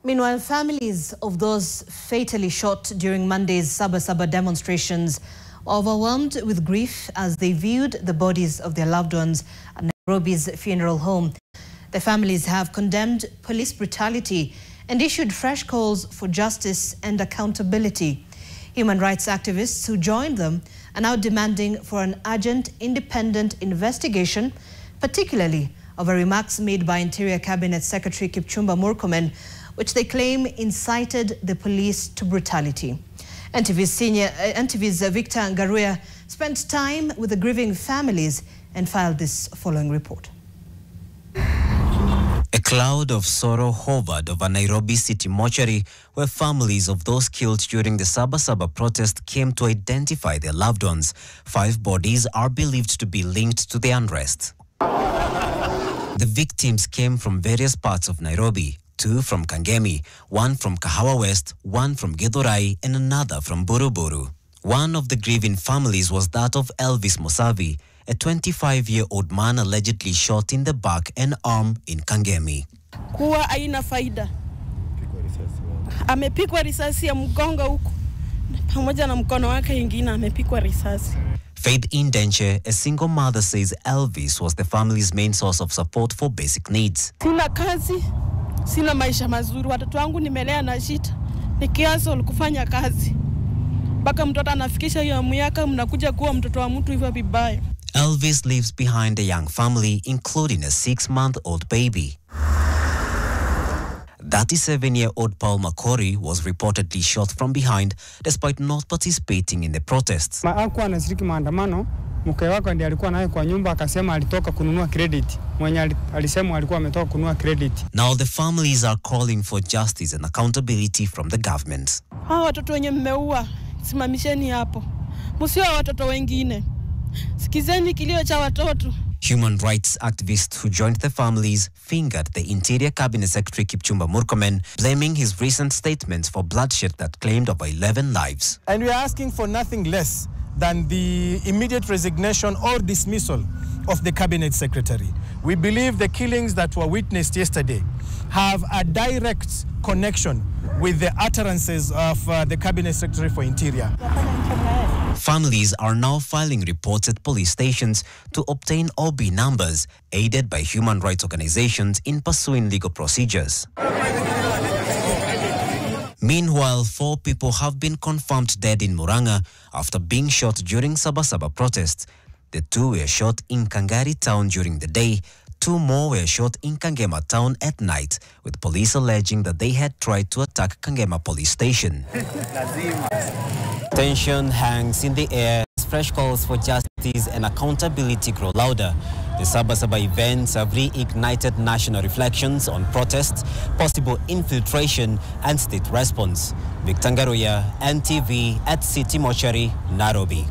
Meanwhile, families of those fatally shot during Monday's Saba Saba demonstrations were overwhelmed with grief as they viewed the bodies of their loved ones at Nairobi's funeral home. The families have condemned police brutality and issued fresh calls for justice and accountability. Human rights activists who joined them are now demanding for an urgent independent investigation, particularly over remarks made by Interior Cabinet Secretary Kipchumba Murkomen, which they claim incited the police to brutality. NTV's Victor Ngaruya spent time with the grieving families and filed this following report. A cloud of sorrow hovered over Nairobi city mortuary, where families of those killed during the Saba Saba protest came to identify their loved ones. 5 bodies are believed to be linked to the unrest. The victims came from various parts of Nairobi. 2 from Kangemi, 1 from Kahawa West, 1 from Githurai, and another from Buruburu. One of the grieving families was that of Elvis Musavi, a 25-year-old man allegedly shot in the back and arm in Kangemi. Kuwa haina faida. Amepigwa risasi ya mgongo huko. Pamoja na mkono wake ingine amepigwa risasi. Faith Indenche, a single mother, says Elvis was the family's main source of support for basic needs. Sina kazi, sina maisha mazuri. Watoto wangu nimelea na shida. Nikianza kufanya kazi. Baka mtoto anafikisha hiyo miaka mnakuja kuwa mtoto wa mtu hivyo vibaya. Elvis leaves behind a young family, including a 6-month-old baby. 37-year-old Paul Makori was reportedly shot from behind despite not participating in the protests. Hakuwa anashiriki maandamano, mke wake ndiye alikuwa naye kwa nyumba akasema alitoka kununua credit. Mwenye alisema alikuwa ametoka kununua credit. Now the families are calling for justice and accountability from the government. Hao watoto wenye mmeua, simamisheni hapo. Msio watoto wengine. Sikizeni kilio cha watoto. Human rights activists who joined the families fingered the Interior Cabinet Secretary Kipchumba Murkomen, blaming his recent statements for bloodshed that claimed over 11 lives. And we are asking for nothing less than the immediate resignation or dismissal of the Cabinet Secretary. We believe the killings that were witnessed yesterday have a direct connection with the utterances of the Cabinet Secretary for Interior. Families are now filing reports at police stations to obtain OB numbers, aided by human rights organizations in pursuing legal procedures. Meanwhile, 4 people have been confirmed dead in Muranga after being shot during Saba Saba protests. The 2 were shot in Kangari town during the day. 2 more were shot in Kangema town at night, with police alleging that they had tried to attack Kangema police station. Tension hangs in the air as fresh calls for justice and accountability grow louder. The Saba Saba events have reignited national reflections on protests, possible infiltration, and state response. Victor Ngaruya, NTV at City Mortuary, Nairobi.